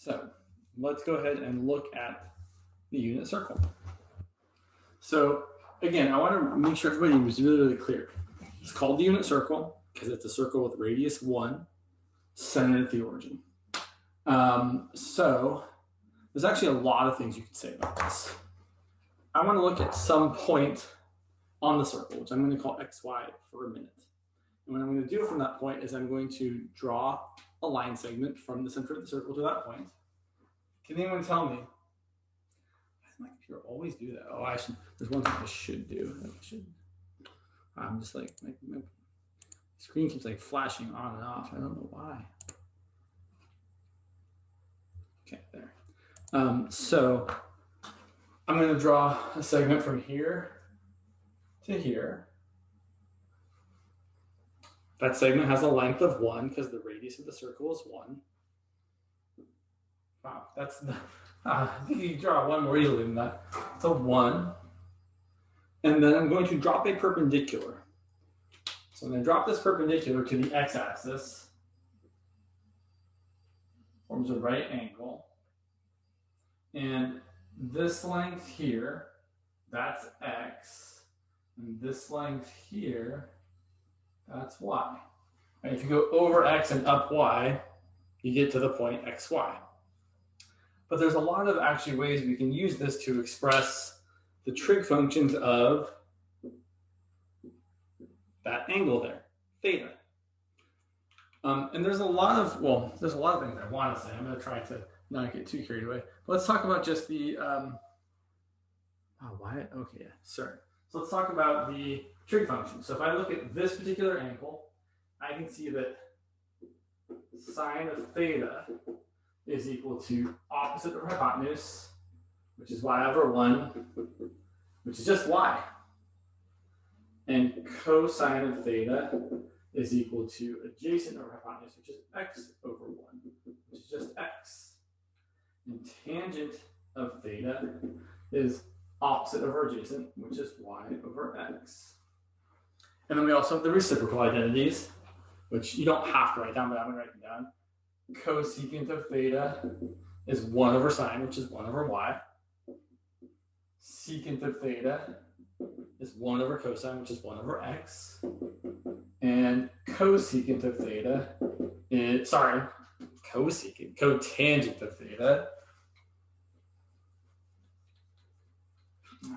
So let's go ahead and look at the unit circle. So again, I want to make sure everybody was really, really clear. It's called the unit circle because it's a circle with radius 1, centered at the origin. So there's actually a lot of things you can say about this. I want to look at some point on the circle, which I'm going to call xy for a minute. And what I'm going to do from that point is I'm going to draw a line segment from the center of the circle to that point. Can anyone tell me? My computer always do that. Oh, I should. There's one thing I should do. I'm just like my screen keeps like flashing on and off. I don't know why. Okay, there. So I'm going to draw a segment from here to here. That segment has a length of 1 because the radius of the circle is 1. Wow, that's the. I think you can draw one more easily than that. It's a 1. And then I'm going to drop a perpendicular. So I'm going to drop this perpendicular to the x-axis. Forms a right angle. And this length here, that's x. And this length here, that's y. And if you go over x and up y, you get to the point xy. But there's a lot of actually ways we can use this to express the trig functions of that angle there, theta. And there's a lot of things I want to say. I'm going to try to not get too carried away. But let's talk about just the, okay, yeah, sorry. So let's talk about the trig function. So if I look at this particular angle, I can see that sine of theta is equal to opposite of hypotenuse, which is y over 1, which is just y. And cosine of theta is equal to adjacent over hypotenuse, which is x over 1, which is just x. And tangent of theta is opposite over adjacent, which is y over x. And then we also have the reciprocal identities, which you don't have to write down, but I'm going to write them down. Cosecant of theta is 1 over sine, which is 1 over y. Secant of theta is 1 over cosine, which is 1 over x. And cosecant of theta is, cotangent of theta.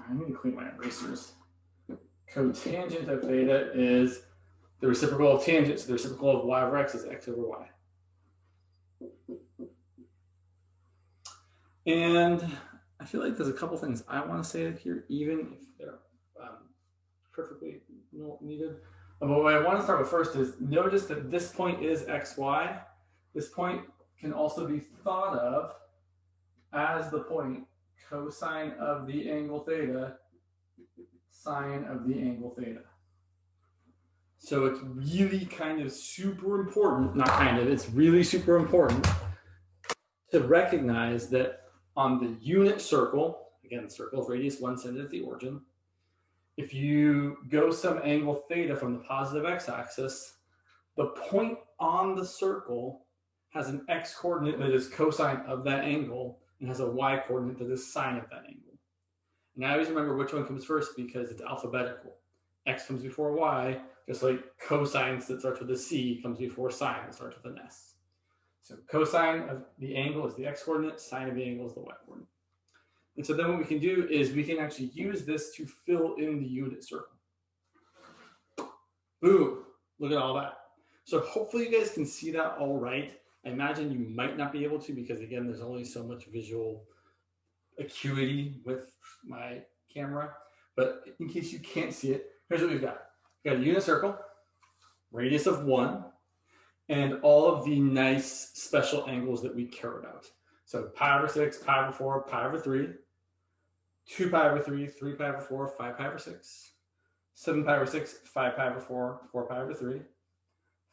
I need to clean my erasers. Cotangent of theta is the reciprocal of tangent, so the reciprocal of y over x is x over y. And I feel like there's a couple things I want to say here, even if they're perfectly needed. But what I want to start with first is notice that this point is xy. This point can also be thought of as the point cosine of the angle theta, sine of the angle theta. So it's really kind of super important, not kind of, it's really super important to recognize that on the unit circle, again, the circle of radius 1 centered at the origin, if you go some angle theta from the positive x-axis, the point on the circle has an x coordinate that is cosine of that angle and has a y coordinate that is sine of that angle. And I always remember which one comes first because it's alphabetical. X comes before y, just like cosine that starts with a C comes before sine that starts with an S. So cosine of the angle is the x coordinate, sine of the angle is the y coordinate. And so then what we can do is we can actually use this to fill in the unit circle. Boom, look at all that. So hopefully you guys can see that all right. I imagine you might not be able to because again, there's only so much visual acuity with my camera. But in case you can't see it, here's what we've got. We've got a unit circle, radius of 1, and all of the nice special angles that we care about. So pi over 6, pi over 4, pi over 3, 2 pi over 3, 3 pi over 4, 5 pi over 6, 7 pi over 6, 5 pi over 4, 4 pi over 3,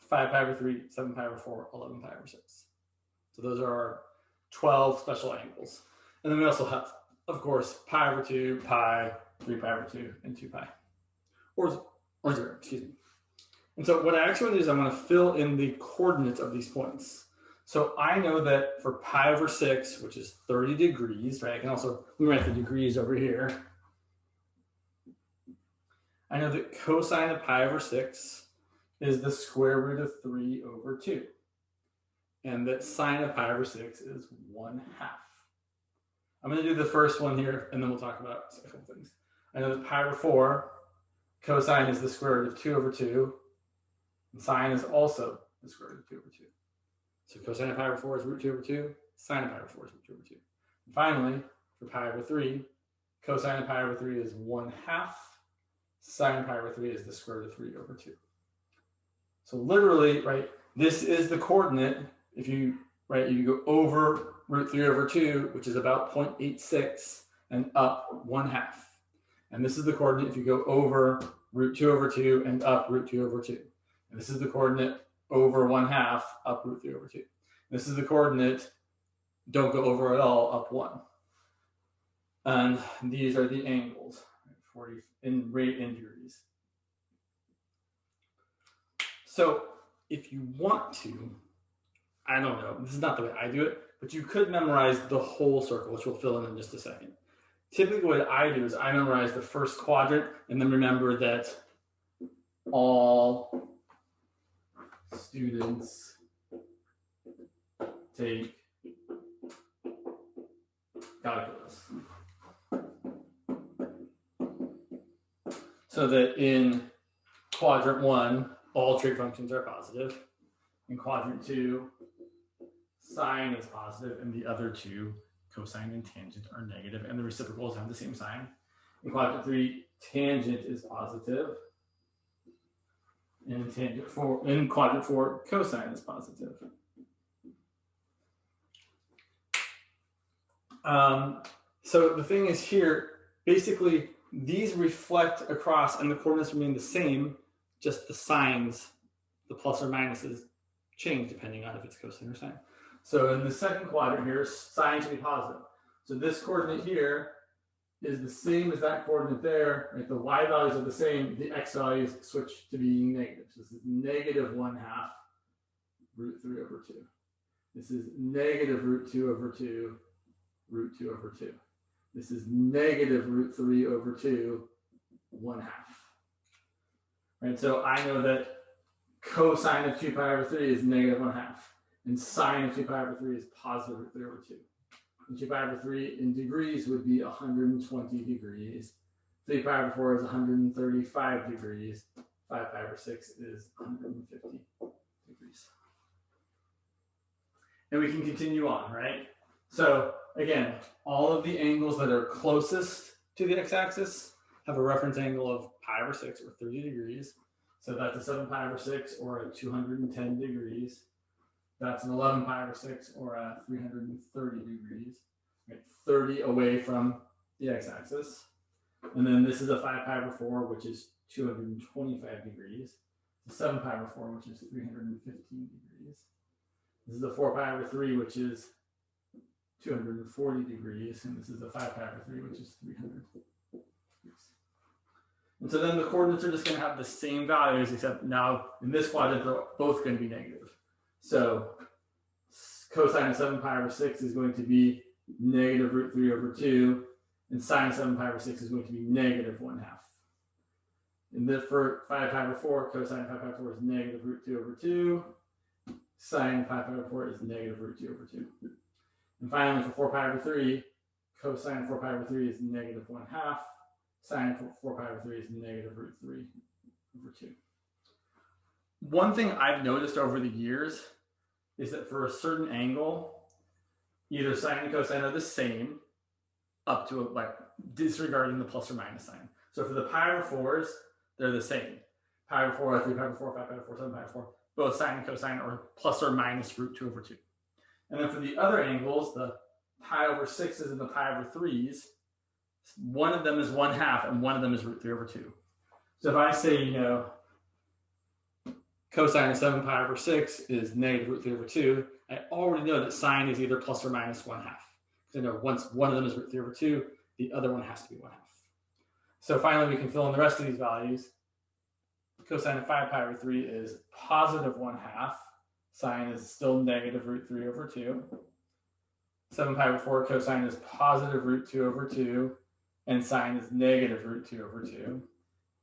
5 pi over 3, 7 pi over 4, 11 pi over 6. So those are our 12 special angles. And then we also have, of course, pi over 2, pi, 3 pi over 2, and 2 pi. Or 0, excuse me. And so what I actually want to do is I want to fill in the coordinates of these points. So I know that for pi over 6, which is 30 degrees, right? I can also rewrite the degrees over here. I know that cosine of pi over 6 is the square root of 3 over 2. And that sine of pi over 6 is 1/2. I'm going to do the first one here, and then we'll talk about a couple things. I know that pi over 4, cosine is the square root of 2 over 2. And sine is also the square root of 2 over 2. So cosine of pi over 4 is root 2 over 2. Sine of pi over 4 is root 2 over 2. And finally, for pi over 3, cosine of pi over 3 is 1/2. Sine of pi over 3 is the square root of 3 over 2. So literally, right, this is the coordinate. If you go over root 3 over 2, which is about 0.86, and up 1/2. And this is the coordinate if you go over root 2 over 2 and up root 2 over 2. And this is the coordinate over 1/2, up root 3 over 2. This is the coordinate, don't go over at all, up 1. And these are the angles, 40 in rate in degrees. So if you want to, I don't know, this is not the way I do it, but you could memorize the whole circle, which we'll fill in just a second. Typically what I do is I memorize the first quadrant and then remember that all students take calculus. So that in quadrant 1, all trig functions are positive. In quadrant 2, sine is positive, and the other two, cosine and tangent, are negative, and the reciprocals have the same sign. In quadrant 3, tangent is positive. And in quadrant 4, cosine is positive. So the thing is here, basically, these reflect across, and the coordinates remain the same, just the signs, the plus or minuses, change depending on if it's cosine or sine. So in the second quadrant here, sine should be positive. So this coordinate here is the same as that coordinate there. Right? The y values are the same. The x values switch to being negative. So this is negative 1/2 root 3 over 2. This is negative root 2 over 2, root 2 over 2. This is negative root 3 over 2, 1/2. Right? So I know that cosine of 2 pi over 3 is negative 1/2. And sine of 2 pi over 3 is positive root 3 over 2. And 2 pi over 3 in degrees would be 120 degrees. 3 pi over 4 is 135 degrees. 5 pi over 6 is 150 degrees. And we can continue on, right? So again, all of the angles that are closest to the x-axis have a reference angle of pi over 6 or 30 degrees. So that's a 7 pi over 6 or a 210 degrees. That's an 11 pi over 6 or a 330 degrees. Right? 30 away from the x-axis. And then this is a 5 pi over 4, which is 225 degrees. It's a 7 pi over 4, which is 315 degrees. This is a 4 pi over 3, which is 240 degrees. And this is a 5 pi over 3, which is 300 degrees. And so then the coordinates are just going to have the same values, except now in this quadrant, they're both going to be negative. So cosine of 7 pi over 6 is going to be negative root 3 over 2, and sine of 7 pi over 6 is going to be negative 1/2. And then for 5 pi over 4, cosine of 5 pi over 4 is negative root 2 over 2. Sine of 5 pi over 4 is negative root 2 over 2. And finally, for 4 pi over 3, cosine of 4 pi over 3 is negative 1/2. Sine of 4 pi over 3 is negative root 3 over 2. One thing I've noticed over the years is that for a certain angle, either sine and cosine are the same up to like disregarding the plus or minus sign. So for the pi over 4s, they're the same. Pi over 4, 3 pi over 4, 5 pi over 4, 7 pi over 4, both sine and cosine are plus or minus root 2 over 2. And then for the other angles, the pi over 6s and the pi over 3s, one of them is 1/2 and one of them is root 3 over 2. So if I say, cosine of 7 pi over 6 is negative root 3 over 2, I already know that sine is either plus or minus 1/2. Because I know once one of them is root 3 over 2, the other one has to be 1/2. So finally, we can fill in the rest of these values. Cosine of 5 pi over 3 is positive 1/2. sine is still negative root 3 over 2. 7 pi over 4 cosine is positive root 2 over 2. And sine is negative root 2 over 2.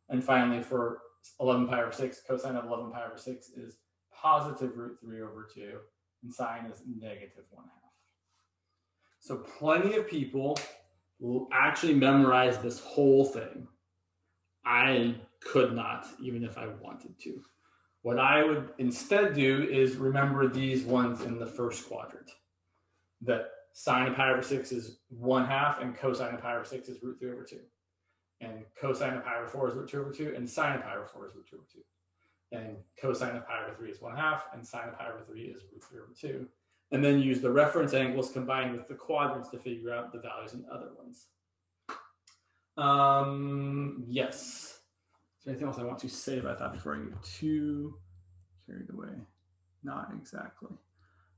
And finally, for 11 pi over 6, cosine of 11 pi over 6 is positive root 3 over 2. And sine is negative 1/2. So plenty of people will actually memorize this whole thing. I could not, even if I wanted to. What I would instead do is remember these ones in the first quadrant. That sine of pi over 6 is 1/2, and cosine of pi over 6 is root 3 over 2. And cosine of pi over 4 is root 2 over 2, and sine of pi over 4 is root 2 over 2. And cosine of pi over 3 is 1/2, and sine of pi over 3 is root 3 over 2. And then use the reference angles combined with the quadrants to figure out the values in other ones. Yes. Is there anything else I want to say about that before I get too carried away? Not exactly.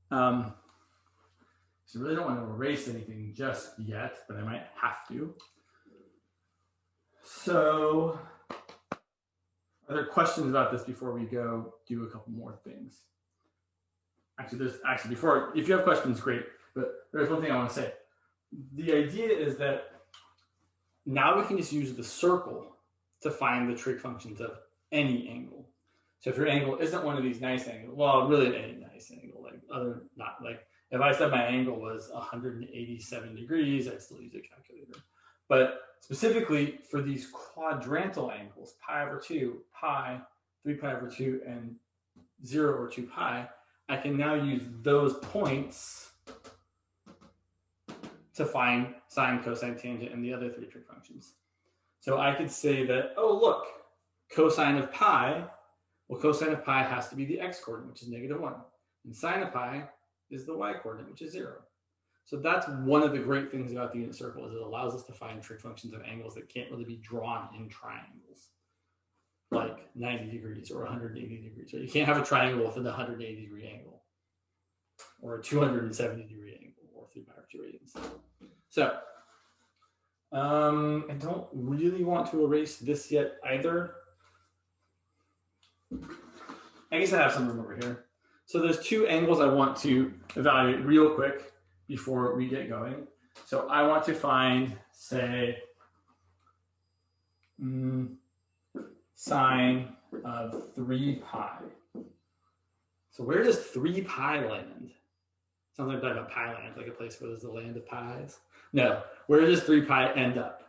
So I really don't want to erase anything just yet, but I might have to. So are there questions about this before we go do a couple more things? Before, if you have questions, great. But there's one thing I want to say. The idea is that now we can just use the circle to find the trig functions of any angle. So if your angle isn't one of these nice angles, well, really any nice angle, if I said my angle was 187 degrees, I'd still use a calculator. But specifically for these quadrantal angles, pi over 2, pi, 3 pi over 2, and 0 or 2 pi, I can now use those points to find sine, cosine, tangent, and the other three trig functions. So I could say that, oh, look, cosine of pi, well, cosine of pi has to be the x-coordinate, which is -1. And sine of pi is the y-coordinate, which is 0. So that's one of the great things about the unit circle is it allows us to find trig functions of angles that can't really be drawn in triangles, like 90 degrees or 180 degrees. So you can't have a triangle with an 180 degree angle or a 270 degree angle or 3 pi over 2 radians. So I don't really want to erase this yet either. I guess I have some room over here. So there's two angles I want to evaluate real quick before we get going. So I want to find, say, sine of 3 pi. So where does 3 pi land? Sounds like I'm talking about pi land, like a place where there's the land of pies. No, where does 3 pi end up?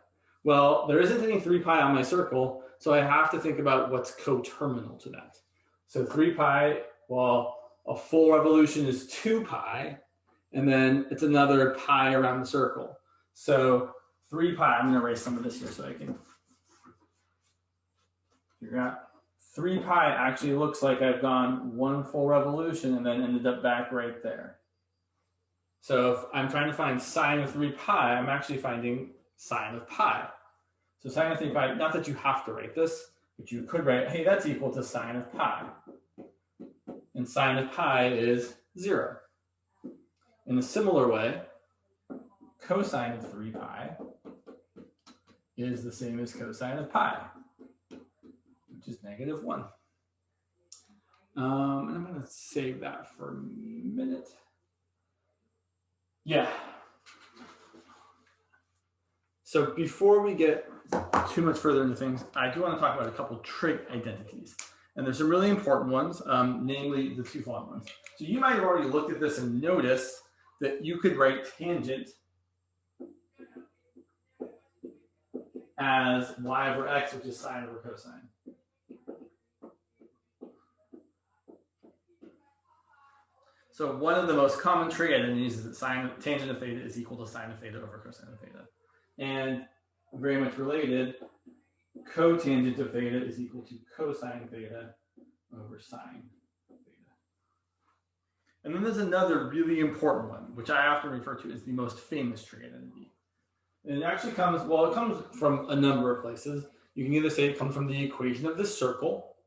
Well, there isn't any 3 pi on my circle, so I have to think about what's coterminal to that. So 3 pi, well, a full revolution is 2 pi, and then it's another pi around the circle. So 3 pi, I'm going to erase some of this here so I can figure out. 3 pi actually looks like I've gone one full revolution and then ended up back right there. So if I'm trying to find sine of 3 pi, I'm actually finding sine of pi. So sine of 3 pi, not that you have to write this, but you could write, hey, that's equal to sine of pi. And sine of pi is 0. In a similar way, cosine of 3 pi is the same as cosine of pi, which is -1. And I'm going to save that for a minute. Yeah. So before we get too much further into things, I do want to talk about a couple trig identities. And there's some really important ones, namely the two following ones. So you might have already looked at this and noticed that you could write tangent as y over x, which is sine over cosine. So one of the most common trig identities is that tangent of theta is equal to sine of theta over cosine of theta. And very much related, cotangent of theta is equal to cosine theta over sine theta. And then there's another really important one, which I often refer to as the most famous trig identity. And it actually comes, well, it comes from a number of places. You can either say it comes from the equation of the circle,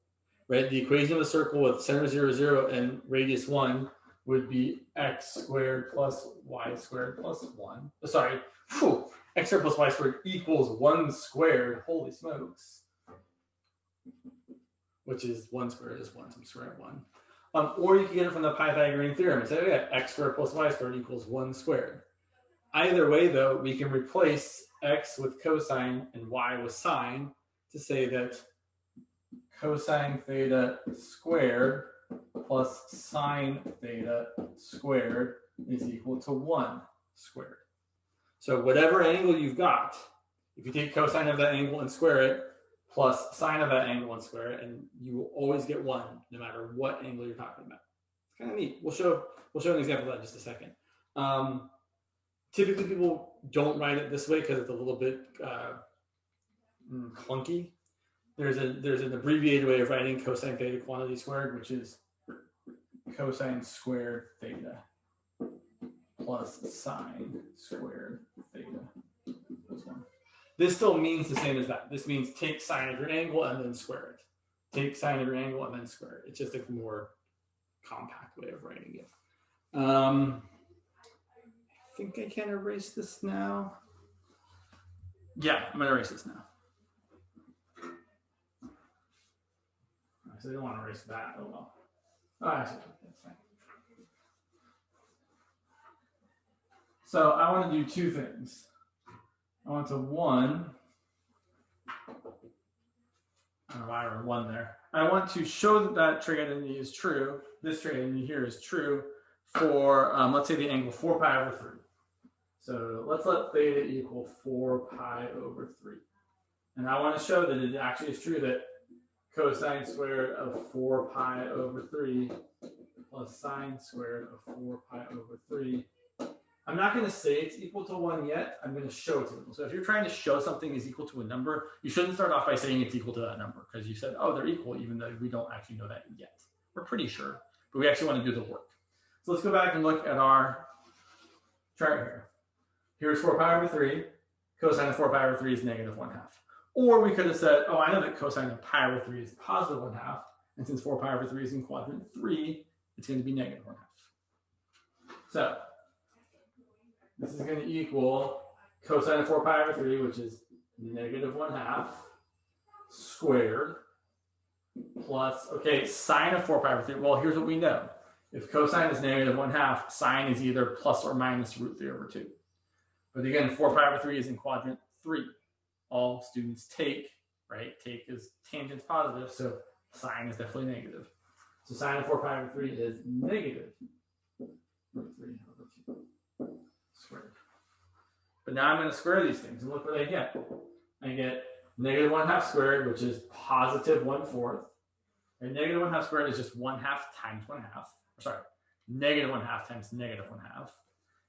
right? The equation of a circle with center 0, 0 and radius 1 would be x squared plus y squared plus 1. Sorry, x squared plus y squared equals 1 squared. Holy smokes. Which is 1 squared is 1, so I'm square 1. Or you can get it from the Pythagorean theorem and say, oh yeah, x squared plus y squared equals 1 squared. Either way, though, we can replace x with cosine and y with sine to say that cosine theta squared plus sine theta squared is equal to 1 squared. So whatever angle you've got, if you take cosine of that angle and square it, plus sine of that angle and square it, and you will always get 1 no matter what angle you're talking about. It's kind of neat. We'll show an example of that in just a second. Typically, people don't write it this way because it's a little bit clunky. There's an abbreviated way of writing cosine theta quantity squared, which is cosine squared theta plus sine squared theta equals 1. This still means the same as that. This means take sine of your angle and then square it. Take sine of your angle and then square it. It's just a more compact way of writing it. I think I can erase this now. Yeah, I'm going to erase this now. So I don't want to erase that. Oh well. Oh, actually, that's fine. So I want to do two things. I want to I don't know why I wrote 1 there. I want to show that that trig identity is true. This trig identity here is true for, let's say, the angle 4 pi over 3. So let's let theta equal 4 pi over 3. And I want to show that it actually is true that cosine squared of 4 pi over 3 plus sine squared of 4 pi over 3. I'm not going to say it's equal to 1 yet. I'm going to show it to them. So if you're trying to show something is equal to a number, you shouldn't start off by saying it's equal to that number because you said, oh, they're equal, even though we don't actually know that yet. We're pretty sure, but we actually want to do the work. So let's go back and look at our chart here. Here's 4 pi over 3. Cosine of 4 pi over 3 is negative 1/2. Or we could have said, oh, I know that cosine of pi over 3 is positive 1/2. And since 4 pi over 3 is in quadrant 3, it's going to be negative 1/2. So this is going to equal cosine of 4 pi over 3, which is negative 1/2 squared plus, okay, sine of 4 pi over 3. Well, here's what we know. If cosine is negative 1/2, sine is either plus or minus root 3 over 2. But again, 4 pi over 3 is in quadrant 3. All students take, right? Take is tangent's positive, so sine is definitely negative. So sine of 4 pi over 3 is negative root 3 over 2 squared. But now I'm going to square these things, and look what I get. I get negative 1/2 squared, which is positive 1/4. And negative 1/2 squared is just 1/2 times 1/2. Sorry, negative 1/2 times negative 1/2.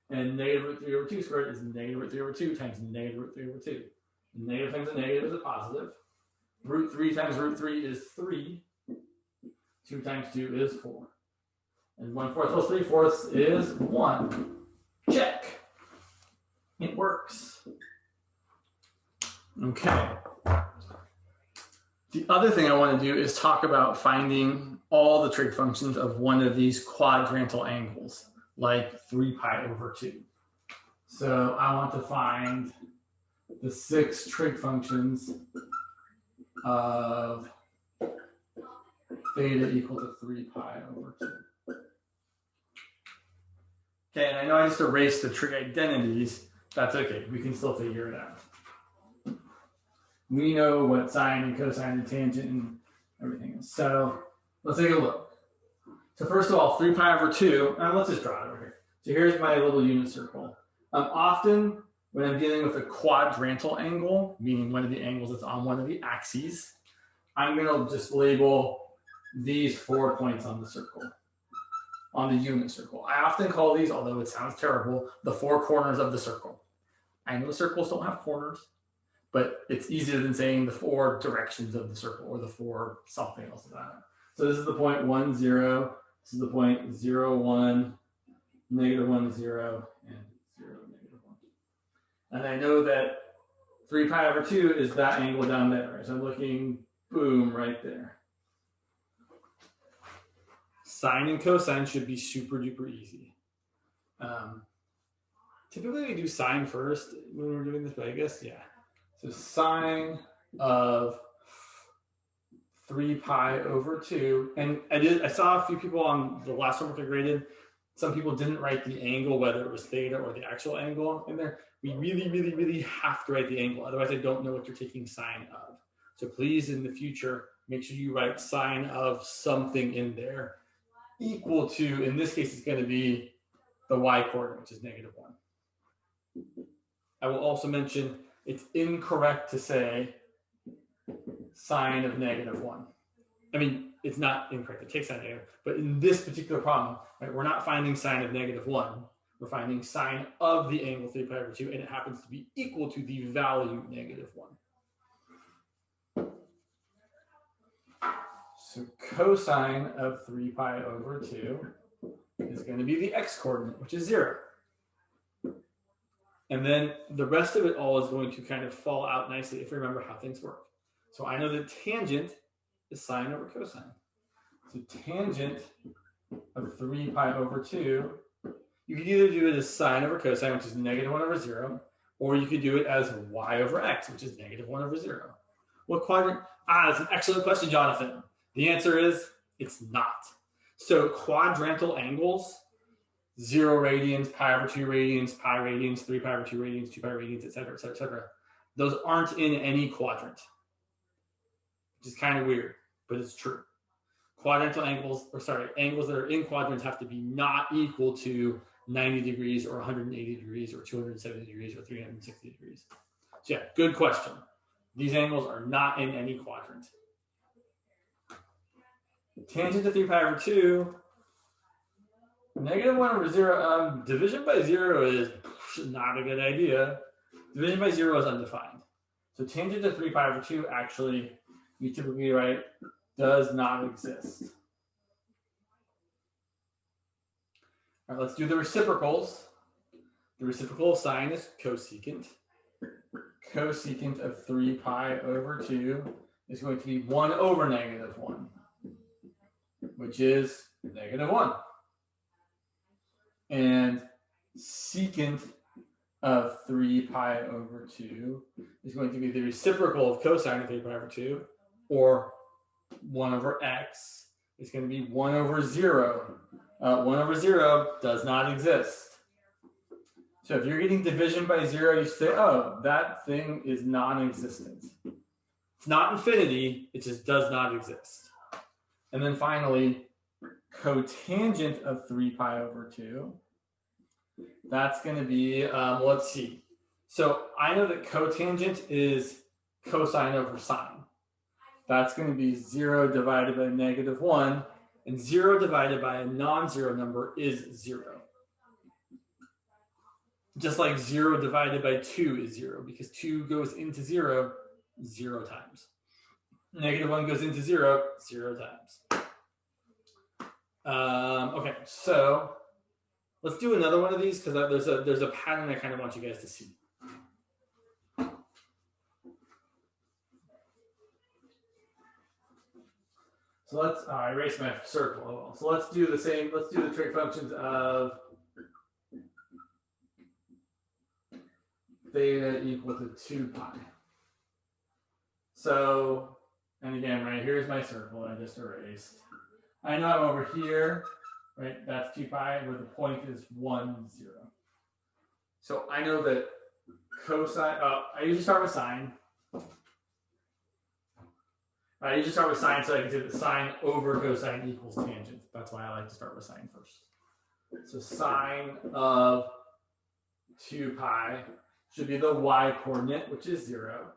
And negative root 3 over 2 squared is negative root 3 over 2 times negative root 3 over 2. Negative times a negative is a positive. Root 3 times root 3 is 3. 2 times 2 is 4. And 1/4 plus 3/4 is 1. Check. It works. Okay. The other thing I want to do is talk about finding all the trig functions of one of these quadrantal angles, like 3 pi over 2. So I want to find the 6 trig functions of theta equal to 3 pi over 2. Okay, and I know I just erased the trig identities. That's okay. We can still figure it out. We know what sine and cosine and tangent and everything is. So let's take a look. So first of all, 3 pi over 2, let's just draw it over here. So here's my little unit circle. Often when I'm dealing with a quadrantal angle, meaning one of the angles that's on one of the axes, I'm going to just label these 4 points on the circle, on the unit circle. I often call these, although it sounds terrible, the 4 corners of the circle. I know circles don't have corners, but it's easier than saying the 4 directions of the circle or the 4 something else about it. So this is the point 1, 0. This is the point 0, 1, negative 1, 0, and 0, negative 1. And I know that 3 pi over 2 is that angle down there. Right? So I'm looking, boom, right there. Sine and cosine should be super duper easy. Typically we do sine first when we're doing this, but I guess, yeah. So sine of 3 pi over 2. And I saw a few people on the last homework I graded. Some people didn't write the angle, whether it was theta or the actual angle in there. We really, really, really have to write the angle. Otherwise, I don't know what you're taking sine of. So please, in the future, make sure you write sine of something in there equal to, in this case, it's going to be the y coordinate, which is -1. I will also mention it's incorrect to say sine of -1. I mean, it's not incorrect to take sine of negative, but in this particular problem, right, we're not finding sine of -1. We're finding sine of the angle 3 pi over 2, and it happens to be equal to the value -1. So cosine of 3 pi over 2 is going to be the x coordinate, which is 0. And then the rest of it all is going to kind of fall out nicely if we remember how things work. So I know that tangent is sine over cosine. So tangent of 3 pi over 2, you could either do it as sine over cosine, which is -1 over 0, or you could do it as y over x, which is -1 over 0. What quadrant? That's an excellent question, Jonathan. The answer is it's not. So quadrantal angles, 0 radians, pi over 2 radians, pi radians, 3 pi over 2 radians, 2 pi radians, et cetera, et cetera, et cetera. Those aren't in any quadrant, which is kind of weird, but it's true. Quadrantal angles, angles that are in quadrants have to be not equal to 90 degrees or 180 degrees or 270 degrees or 360 degrees. So yeah, good question. These angles are not in any quadrant. Tangent to 3 pi over 2, -1 over 0. Division by 0 is not a good idea. Division by 0 is undefined. So tangent to 3 pi over 2 actually, we typically write, does not exist. All right, let's do the reciprocals. The reciprocal of sine is cosecant. Cosecant of 3 pi over 2 is going to be 1 over -1, which is -1. And secant of 3 pi over 2 is going to be the reciprocal of cosine of 3 pi over 2, or 1 over x. It's going to be 1 over 0. 1 over 0 does not exist. So if you're getting division by 0, you say, oh, that thing is non-existent. It's not infinity, it just does not exist. And then finally, cotangent of 3 pi over 2. That's going to be, let's see. So I know that cotangent is cosine over sine. That's going to be 0 divided by -1, and 0 divided by a non-zero number is 0. Just like 0 divided by 2 is 0, because 2 goes into 0 times. -1 goes into 0 times. Okay, so let's do another one of these because there's a pattern I kind of want you guys to see. So let's erase my circle. So let's do the same. Let's do the trig functions of theta equal to 2 pi. So, and again, right here's my circle I just erased. I know I'm over here, right? That's 2 pi, where the point is 1, 0. So I know that cosine, I usually start with sine. I usually start with sine so I can say that sine over cosine equals tangent. That's why I like to start with sine first. So sine of 2 pi should be the y coordinate, which is 0.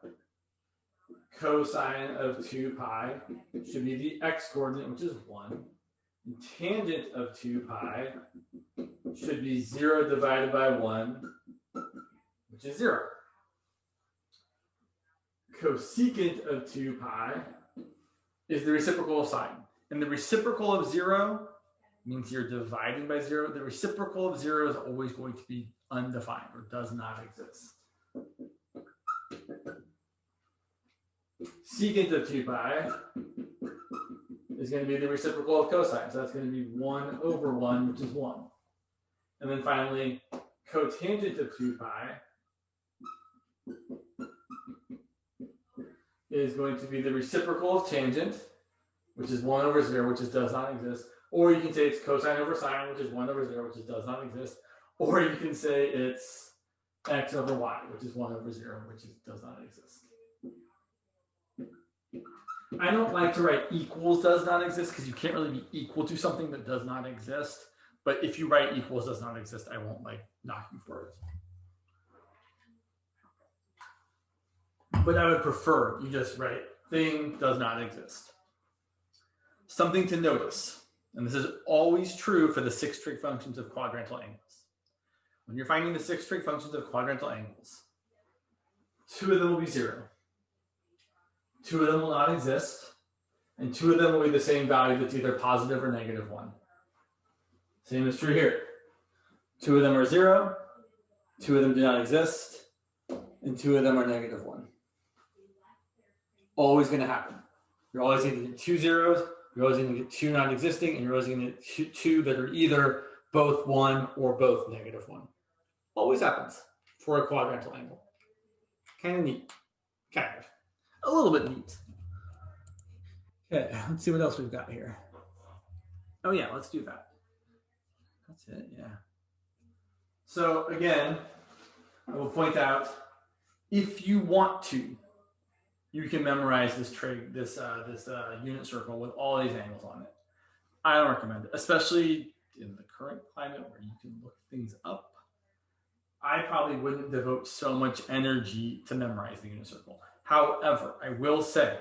Cosine of 2 pi should be the x coordinate, which is 1. And tangent of 2 pi should be 0 divided by 1, which is 0. Cosecant of 2 pi is the reciprocal of sine. And the reciprocal of 0 means you're dividing by 0. The reciprocal of 0 is always going to be undefined or does not exist. Secant of 2 pi is going to be the reciprocal of cosine. So that's going to be 1 over 1, which is 1. And then finally, cotangent of 2 pi is going to be the reciprocal of tangent, which is 1 over 0, which does not exist. Or you can say it's cosine over sine, which is 1 over 0, which does not exist. Or you can say it's x over y, which is 1 over 0, which does not exist. I don't like to write equals does not exist because you can't really be equal to something that does not exist. But if you write equals does not exist, I won't like knock you for it. But I would prefer you just write thing does not exist. Something to notice, and this is always true for the 6 trig functions of quadrantal angles. When you're finding the 6 trig functions of quadrantal angles, 2 of them will be 0. 2 of them will not exist, and 2 of them will be the same value that's either positive or negative 1. Same is true here. 2 of them are 0, 2 of them do not exist, and 2 of them are negative 1. Always going to happen. You're always going to get 2 zeros, you're always going to get 2 non-existing, and you're always going to get 2 that are either both 1 or both negative 1. Always happens for a quadrantal angle. Kind of neat. Kind of. A little bit neat. Okay, let's see what else we've got here. Oh yeah, let's do that. That's it, yeah. So again, I will point out, if you want to, you can memorize this trig, this unit circle with all these angles on it. I don't recommend it, especially in the current climate where you can look things up. I probably wouldn't devote so much energy to memorize the unit circle. However, I will say,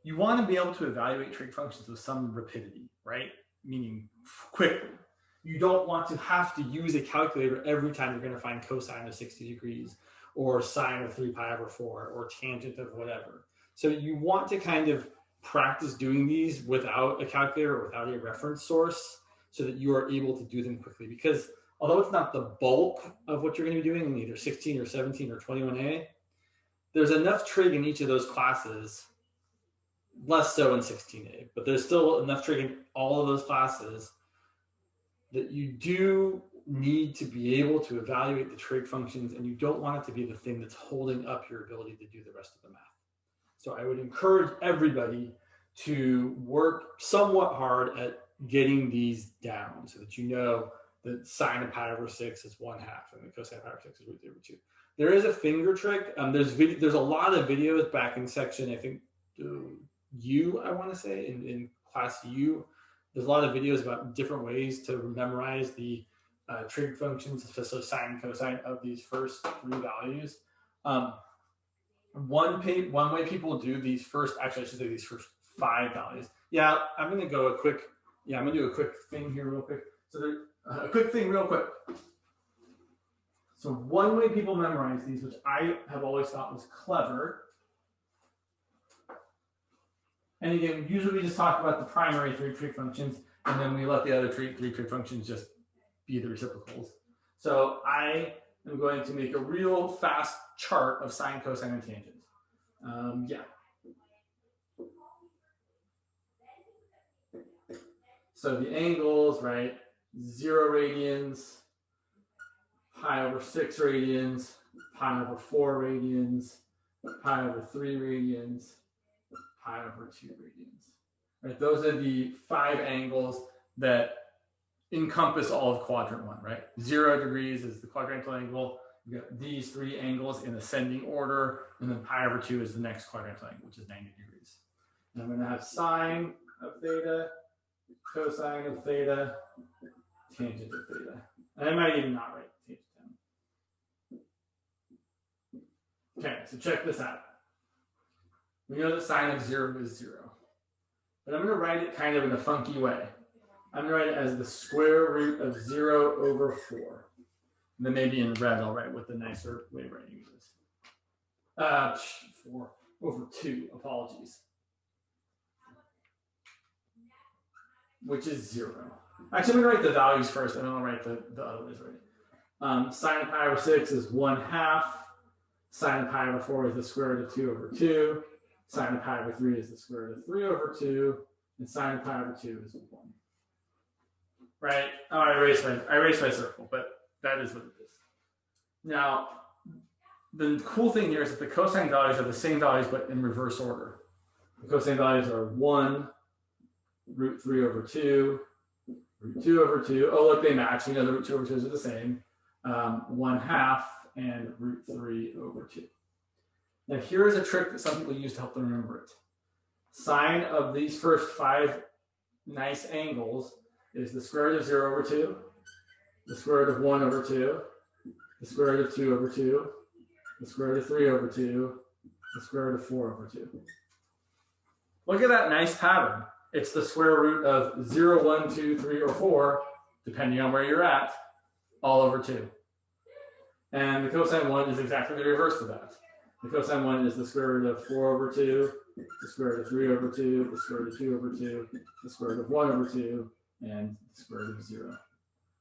you want to be able to evaluate trig functions with some rapidity, right? Meaning quickly. You don't want to have to use a calculator every time you're going to find cosine of 60 degrees or sine of 3 pi over 4 or tangent of whatever. So you want to kind of practice doing these without a calculator or without a reference source so that you are able to do them quickly. Because although it's not the bulk of what you're going to be doing in either 16 or 17 or 21A, there's enough trig in each of those classes, less so in 16A, but there's still enough trig in all of those classes that you do need to be able to evaluate the trig functions, and you don't want it to be the thing that's holding up your ability to do the rest of the math. So I would encourage everybody to work somewhat hard at getting these down so that you know that sine of pi over 6 is 1/2 and the cosine of pi over 6 is root 3 over 2. There is a finger trick. There's a lot of videos back in section, I think, U, I want to say, in class U. There's a lot of videos about different ways to memorize the trig functions, especially sine and cosine of these first 3 values. One way people do these first, actually I should say these first 5 values. Yeah, I'm going to do a quick thing here real quick. So a quick thing real quick. So one way people memorize these, which I have always thought was clever, and again, usually we just talk about the primary 3 trig functions, and then we let the other 3 trig functions just be the reciprocals. So I am going to make a real fast chart of sine, cosine, and tangent. So the angles, right? 0 radians, pi over 6 radians, pi over 4 radians, pi over 3 radians, pi over 2 radians. Right? Those are the 5 angles that encompass all of quadrant 1, right? 0 degrees is the quadrantal angle. You've got these 3 angles in ascending order, and then pi over 2 is the next quadrantal angle, which is 90 degrees. And I'm going to have sine of theta, cosine of theta, tangent of theta. And I might even not write tangent down. Okay, so check this out. We know that sine of 0 is 0. But I'm going to write it kind of in a funky way. I'm going to write it as the square root of 0 over 4. And then maybe in red, I'll write what the nicer way of writing this. 4 over 2, apologies. Which is 0. Actually, I'm going to write the values first, and then I'll write the other ways, right? Sine of pi over 6 is 1/2. Sine of pi over 4 is the square root of 2 over 2. Sine of pi over 3 is the square root of 3 over 2. And sine of pi over 2 is 1. Right? Oh, I erased my circle, but that is what it is. Now, the cool thing here is that the cosine values are the same values, but in reverse order. The cosine values are 1, root 3 over 2, root 2 over 2. Oh, look, they match. We know the root 2 over 2s are the same. 1/2 and root 3 over 2. Now, here is a trick that some people use to help them remember it. Sine of these first 5 nice angles is the square root of 0 over 2, the square root of 1 over 2, the square root of 2 over 2, the square root of 3 over 2, the square root of 4 over 2. Look at that nice pattern. It's the square root of 0, 1, 2, 3, or 4, depending on where you're at, all over 2. And the cosine 1 is exactly the reverse of that. The cosine 1 is the square root of 4 over 2, the square root of 3 over 2, the square root of 2 over 2, the square root of 1 over 2, and the square root of 0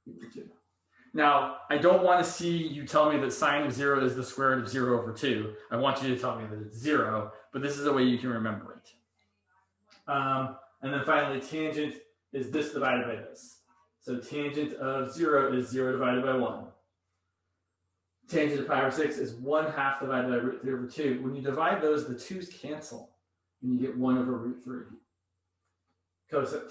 over 2. Now, I don't want to see you tell me that sine of 0 is the square root of 0 over 2. I want you to tell me that it's 0, but this is a way you can remember it. And then finally, tangent is this divided by this. So tangent of 0 is 0 divided by 1. Tangent of pi over 6 is 1/2 divided by root 3 over 2. When you divide those, the 2's cancel, and you get 1 over root 3.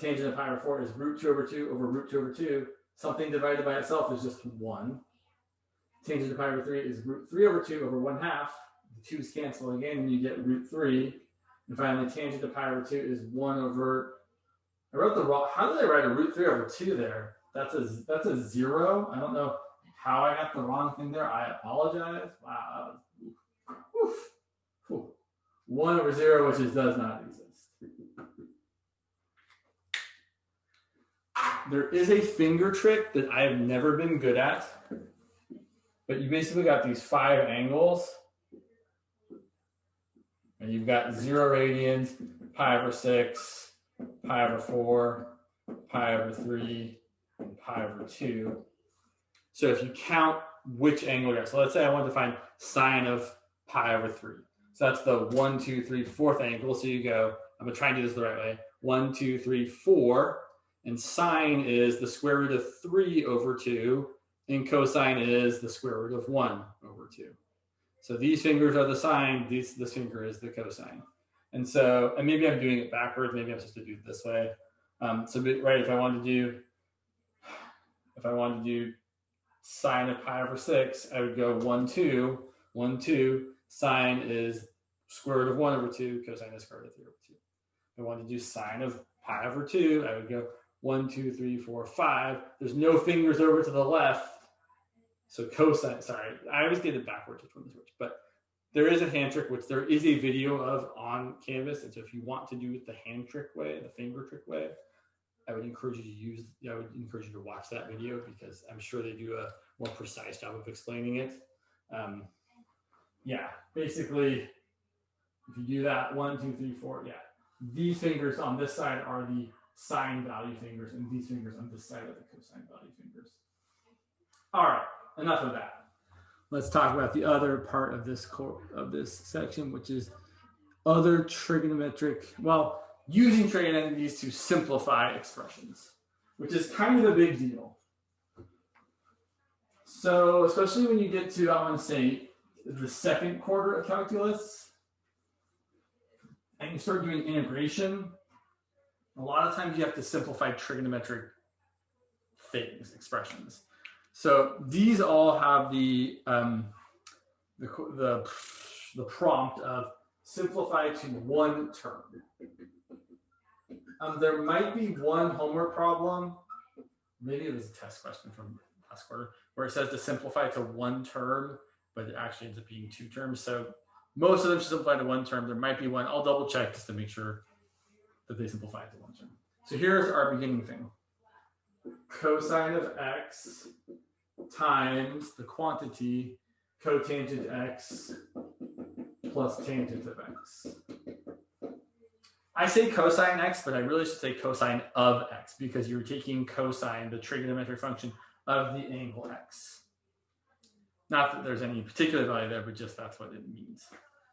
Tangent of pi over 4 is root 2 over 2 over root 2 over 2. Something divided by itself is just 1. Tangent of pi over 3 is root 3 over 2 over 1/2. The 2's cancel again, and you get root 3. And finally, tangent of pi over 2 is 1 over, I wrote the wrong, how did I write a root 3 over 2 there? That's a 0. I don't know how I got the wrong thing there. I apologize. Wow. Oof. Oof. 1 over 0, which does not exist. There is a finger trick that I have never been good at, but you basically got these 5 angles, and you've got 0 radians, pi over 6, pi over 4, pi over 3, and pi over 2. So if you count which angle you're at, so let's say I want to find sine of pi over 3. So that's the 1, 2, 3, 4th angle. So you go, I'm going to try and do this the right way. 1, 2, 3, 4. And sine is the square root of 3 over 2. And cosine is the square root of 1 over 2. So these fingers are the sine. This finger is the cosine. And so, and maybe I'm doing it backwards. Maybe I'm supposed to do it this way. Right, if I wanted to do sine of pi over 6, I would go 1, 2, 1, 2. Sine is square root of 1 over 2. Cosine is square root of 3 over 2. If I wanted to do sine of pi over 2, I would go 1, 2, 3, 4, 5. There's no fingers over to the left. So cosine, sorry, I always get it backwards which one is which. But there is a hand trick, which there is a video of on Canvas. And so if you want to do it the hand trick way, the finger trick way, I would encourage you to watch that video, because I'm sure they do a more precise job of explaining it. Yeah, basically, if you do that, 1, 2, 3, 4, yeah. These fingers on this side are the sine value fingers, and these fingers on this side are the cosine value fingers. All right, enough of that. Let's talk about the other part of this section, which is other trigonometric, using trig identities to simplify expressions, which is kind of a big deal. So especially when you get to, I want to say, the second quarter of calculus, and you start doing integration, a lot of times you have to simplify trigonometric things, expressions. So these all have the prompt of simplify to one term. There might be one homework problem, maybe it was a test question from last quarter, where it says to simplify to one term, but it actually ends up being 2 terms. So most of them should simplify to one term. There might be one. I'll double check just to make sure that they simplify to one term. So here's our beginning thing. Cosine of x times the quantity cotangent x plus tangent of x. I say cosine x, but I really should say cosine of x, because you're taking cosine, the trigonometric function of the angle x. Not that there's any particular value there, but just that's what it means.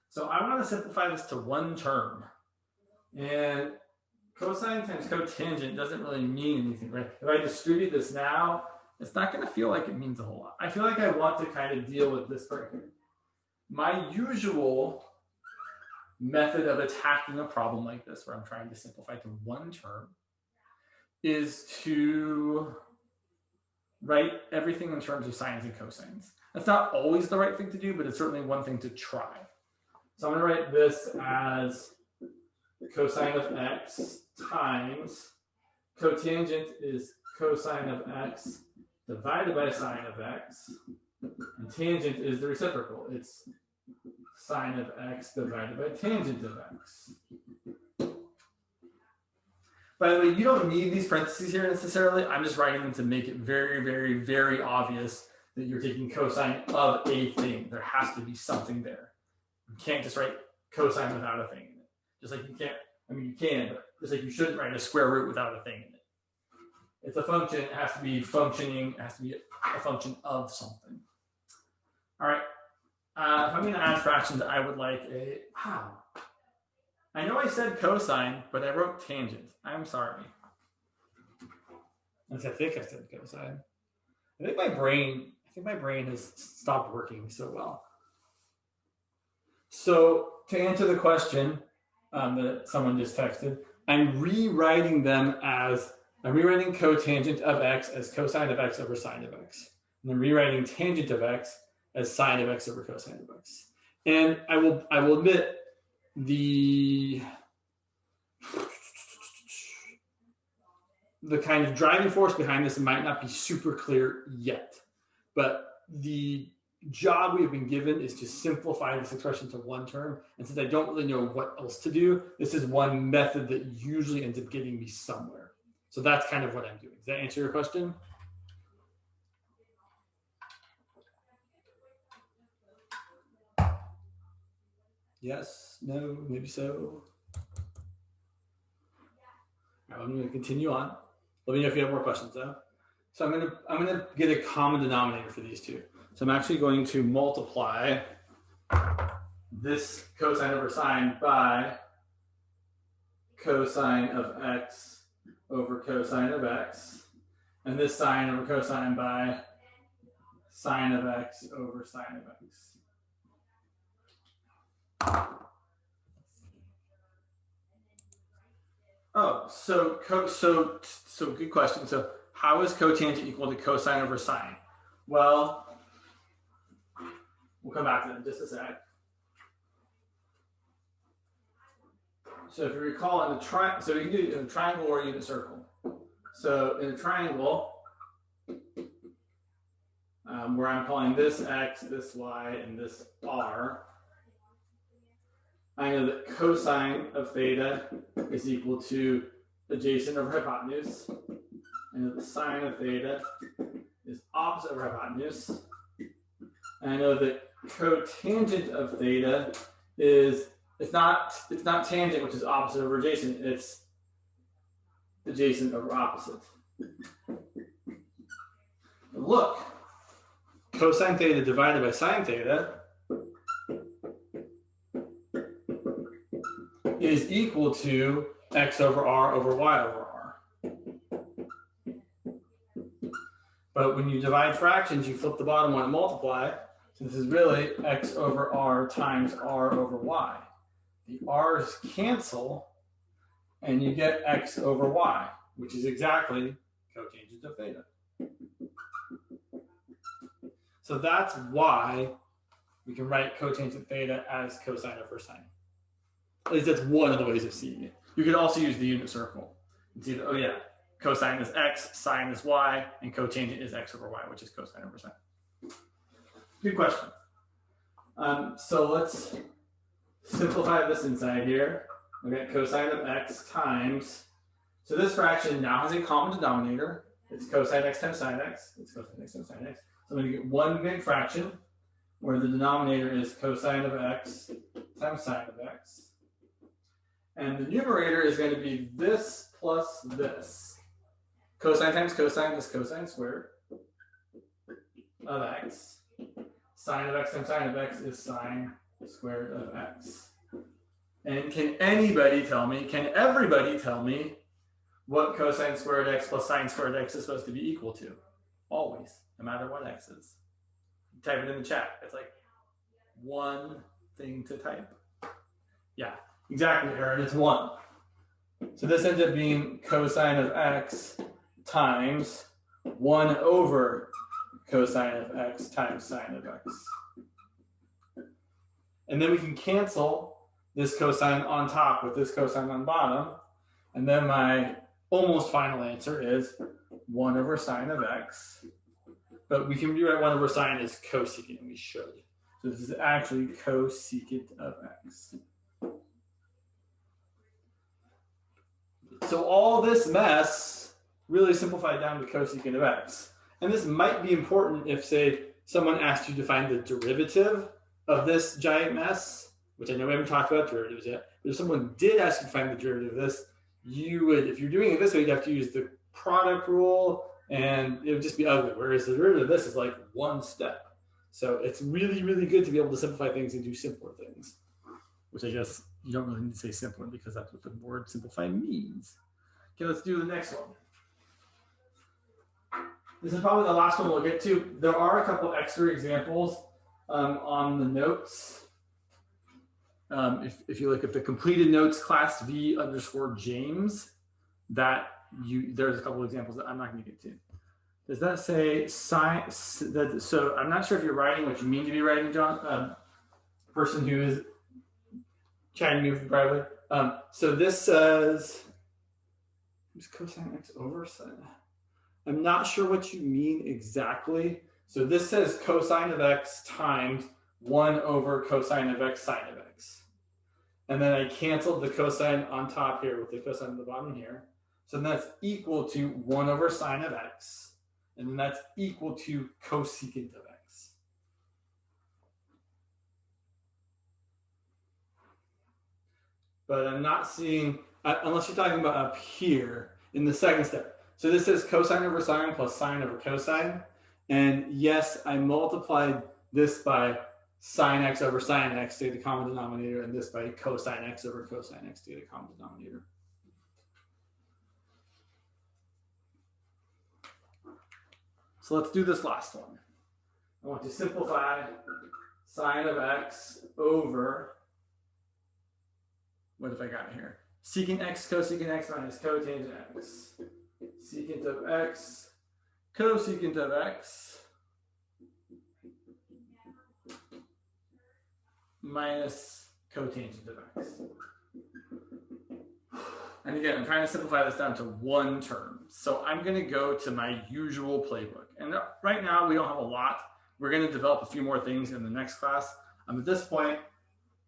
So I want to simplify this to one term. And cosine times cotangent doesn't really mean anything, right? If I distribute this now, it's not going to feel like it means a whole lot. I feel like I want to kind of deal with this part here. My usual method of attacking a problem like this, where I'm trying to simplify to one term, is to write everything in terms of sines and cosines. That's not always the right thing to do, but it's certainly one thing to try. So I'm going to write this as cosine of x times cotangent is cosine of x divided by sine of x, and tangent is the reciprocal. It's sine of x divided by tangent of x. By the way, you don't need these parentheses here necessarily. I'm just writing them to make it very, very, very obvious that you're taking cosine of a thing. There has to be something there. You can't just write cosine without a thing in it. Just like you can't, I mean, you can, but just like you shouldn't write a square root without a thing in it. It's a function, it has to be functioning, it has to be a function of something. All right, if I'm gonna add fractions, I would like a, wow. I know I said cosine, but I wrote tangent. I'm sorry. I think I said cosine. I think my brain has stopped working so well. So to answer the question that someone just texted, I'm rewriting cotangent of x as cosine of x over sine of x. And I'm rewriting tangent of x as sine of x over cosine of x. And I will admit the kind of driving force behind this might not be super clear yet, but the job we have been given is to simplify this expression to one term. And since I don't really know what else to do, this is one method that usually ends up getting me somewhere. So that's kind of what I'm doing. Does that answer your question? Yes, no, maybe so. All right, I'm going to continue on. Let me know if you have more questions though. So I'm gonna get a common denominator for these two. So I'm actually going to multiply this cosine over sine by cosine of x over cosine of x, and this sine over cosine by sine of x over sine of x. Oh, so good question. So how is cotangent equal to cosine over sine? Well, we'll come back to that in just a sec. So if you recall in the triangle, so you can do it in a triangle or a unit circle. So in a triangle, where I'm calling this x, this y, and this r, I know that cosine of theta is equal to adjacent over hypotenuse. I know that sine of theta is opposite over hypotenuse. And I know that cotangent of theta is, it's not tangent, which is opposite over adjacent, it's adjacent over opposite. But look, cosine theta divided by sine theta is equal to x over r over y over r. But when you divide fractions, you flip the bottom one and multiply. So this is really x over r times r over y. The r's cancel, and you get x over y, which is exactly cotangent of theta. So that's why we can write cotangent theta as cosine over sine. At least that's one of the ways of seeing it. You could also use the unit circle and see that, oh yeah, cosine is x, sine is y, and cotangent is x over y, which is cosine over sine. Good question. So let's simplify this inside here. We got cosine of x times, so this fraction now has a common denominator. It's cosine x times sine x. It's cosine x times sine x. So I'm going to get one big fraction where the denominator is cosine of x times sine of x. And the numerator is going to be this plus this. Cosine times cosine is cosine squared of x. Sine of x times sine of x is sine squared of x. And can everybody tell me what cosine squared x plus sine squared x is supposed to be equal to? Always, no matter what x is. Type it in the chat. It's like one thing to type. Yeah, exactly, Aaron. It's 1. So this ends up being cosine of x times 1 over cosine of x times sine of x. And then we can cancel this cosine on top with this cosine on bottom. And then my almost final answer is 1 over sine of x. But we can rewrite 1 over sine as cosecant, and we should. So this is actually cosecant of x. So all this mess really simplified down to cosecant of x. And this might be important if, say, someone asked you to find the derivative of this giant mess, which I know we haven't talked about derivatives yet, but if someone did ask you to find the derivative of this, you would, if you're doing it this way, you'd have to use the product rule, and it would just be ugly. Whereas the derivative of this is like 1 step. So it's really, really good to be able to simplify things and do simpler things, which I guess you don't really need to say simpler because that's what the word simplify means. Okay, let's do the next one. This is probably the last one we'll get to. There are a couple extra examples on the notes. If you look at the completed notes class V_James, there's a couple of examples that I'm not going to get to. Does that say sine? So I'm not sure if you're writing what you mean to be writing, John. Person who is chatting me with privately. So this says, is cosine x over sine? I'm not sure what you mean exactly. So this says cosine of x times 1 over cosine of x sine of x. And then I canceled the cosine on top here with the cosine on the bottom here. So that's equal to 1 over sine of x. And then that's equal to cosecant of x. But I'm not seeing, unless you're talking about up here in the second step. So this is cosine over sine plus sine over cosine. And yes, I multiplied this by sine x over sine x to get a common denominator, and this by cosine x over cosine x to get a common denominator. So let's do this last one. I want to simplify sine of x over, what have I got here? Secant x cosecant x minus cotangent x. Secant of x, cosecant of x, minus cotangent of x. And again, I'm trying to simplify this down to 1 term. So I'm going to go to my usual playbook. And right now, we don't have a lot. We're going to develop a few more things in the next class. At this point,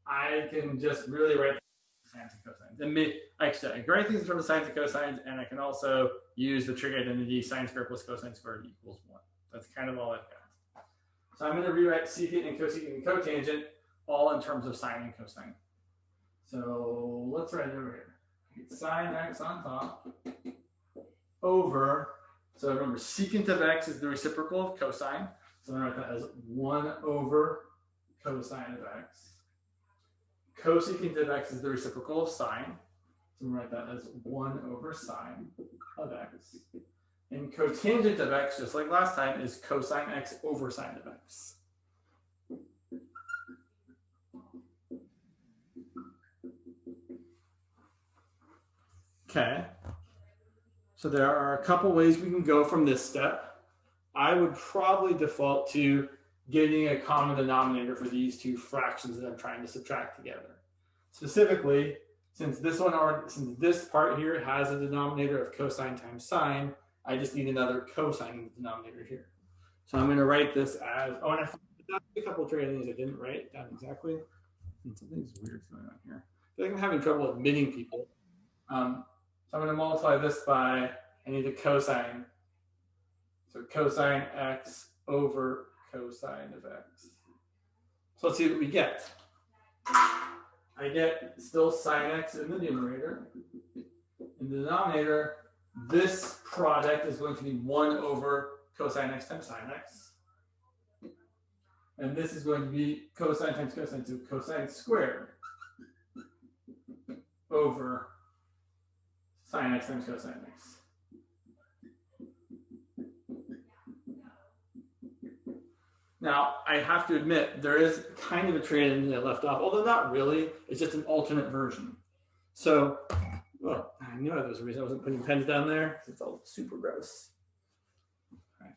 I can just really write sines and cosines. And actually, I can write things in terms of sines and cosines, and I can also use the trig identity sine squared plus cosine squared equals 1. That's kind of all I've got. So I'm going to rewrite secant and cosecant and cotangent all in terms of sine and cosine. So let's write it over here. Sine x on top over, so remember, secant of x is the reciprocal of cosine. So I'm going to write that as 1 over cosine of x. Cosecant of x is the reciprocal of sine. So I'm going to write that as 1 over sine of x. And cotangent of x, just like last time, is cosine x over sine of x. Okay. So there are a couple ways we can go from this step. I would probably default to getting a common denominator for these two fractions that I'm trying to subtract together. Specifically, since this part here has a denominator of cosine times sine, I just need another cosine in the denominator here. So I'm going to write this as, oh, and I forgot a couple of trig identities I didn't write down exactly. Something's weird going on here. I feel like I'm having trouble admitting people. So I'm going to multiply this by, I need a cosine. So cosine x over cosine of x. So let's see what we get. I get still sine x in the numerator. In the denominator, this product is going to be 1 over cosine x times sine x. And this is going to be cosine times cosine, so cosine squared over sine x times cosine x. Now, I have to admit, there is kind of a trig identity I left off, although not really. It's just an alternate version. So, well, I knew there was a reason I wasn't putting pens down there. It's all super gross.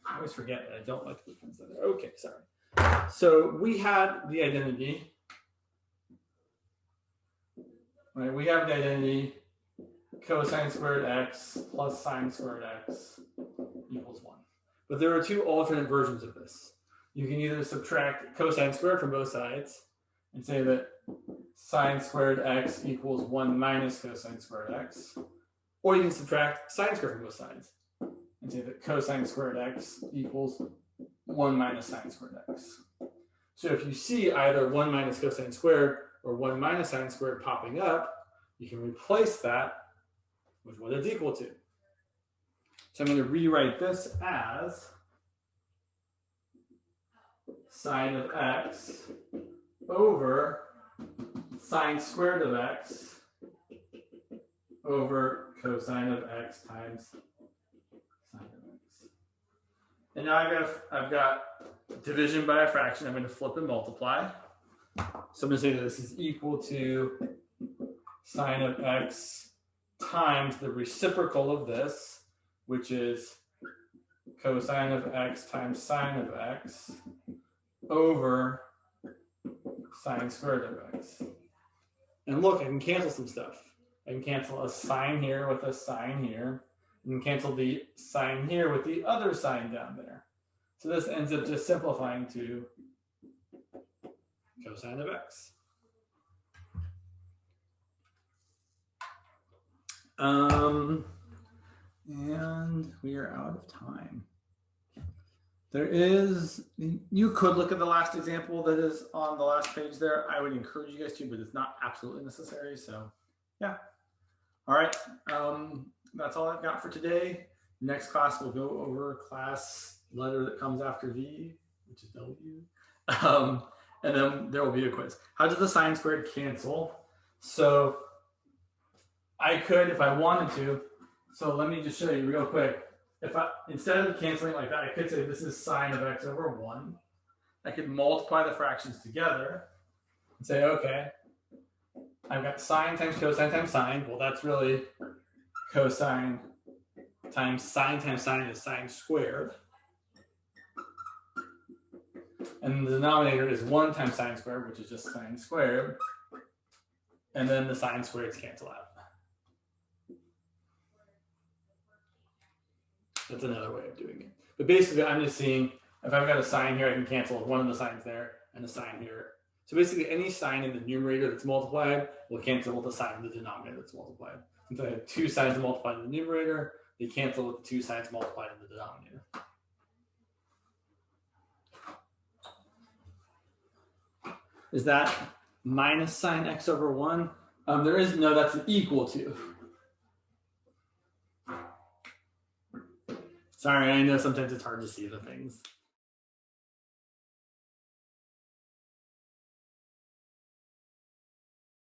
I always forget that I don't like to put pens down there. Okay, sorry. So we had the identity. Right, we have the identity cosine squared x plus sine squared x equals 1. But there are two alternate versions of this. You can either subtract cosine squared from both sides and say that sine squared x equals 1 minus cosine squared x, or you can subtract sine squared from both sides and say that cosine squared x equals 1 minus sine squared x. So if you see either 1 minus cosine squared or 1 minus sine squared popping up, you can replace that with what it's equal to. So I'm going to rewrite this as sine of x over sine squared of x over cosine of x times sine of x. And now I've got division by a fraction. I'm going to flip and multiply. So I'm going to say that this is equal to sine of x times the reciprocal of this, which is cosine of x times sine of x over sine squared of x. And look, I can cancel some stuff. I can cancel a sine here with a sine here. I can cancel the sine here with the other sine down there. So this ends up just simplifying to cosine of x. And we are out of time. You could look at the last example that is on the last page there. I would encourage you guys to, but it's not absolutely necessary. So yeah. All right. That's all I've got for today. Next class, we'll go over class letter that comes after V, which is W. And then there will be a quiz. How does the sine squared cancel? So I could, if I wanted to, so let me just show you real quick. If instead of canceling like that, I could say this is sine of x over 1. I could multiply the fractions together and say, okay, I've got sine times cosine times sine. Well, that's really cosine times sine is sine squared. And the denominator is 1 times sine squared, which is just sine squared. And then the sine squareds cancel out. That's another way of doing it. But basically, I'm just seeing if I've got a sign here, I can cancel one of the signs there and a sign here. So basically, any sign in the numerator that's multiplied will cancel with the sign in the denominator that's multiplied. Since I have two signs multiplied in the numerator, they cancel with the two signs multiplied in the denominator. Is that minus sine x over 1? There is no, that's equal to. Sorry, I know sometimes it's hard to see the things.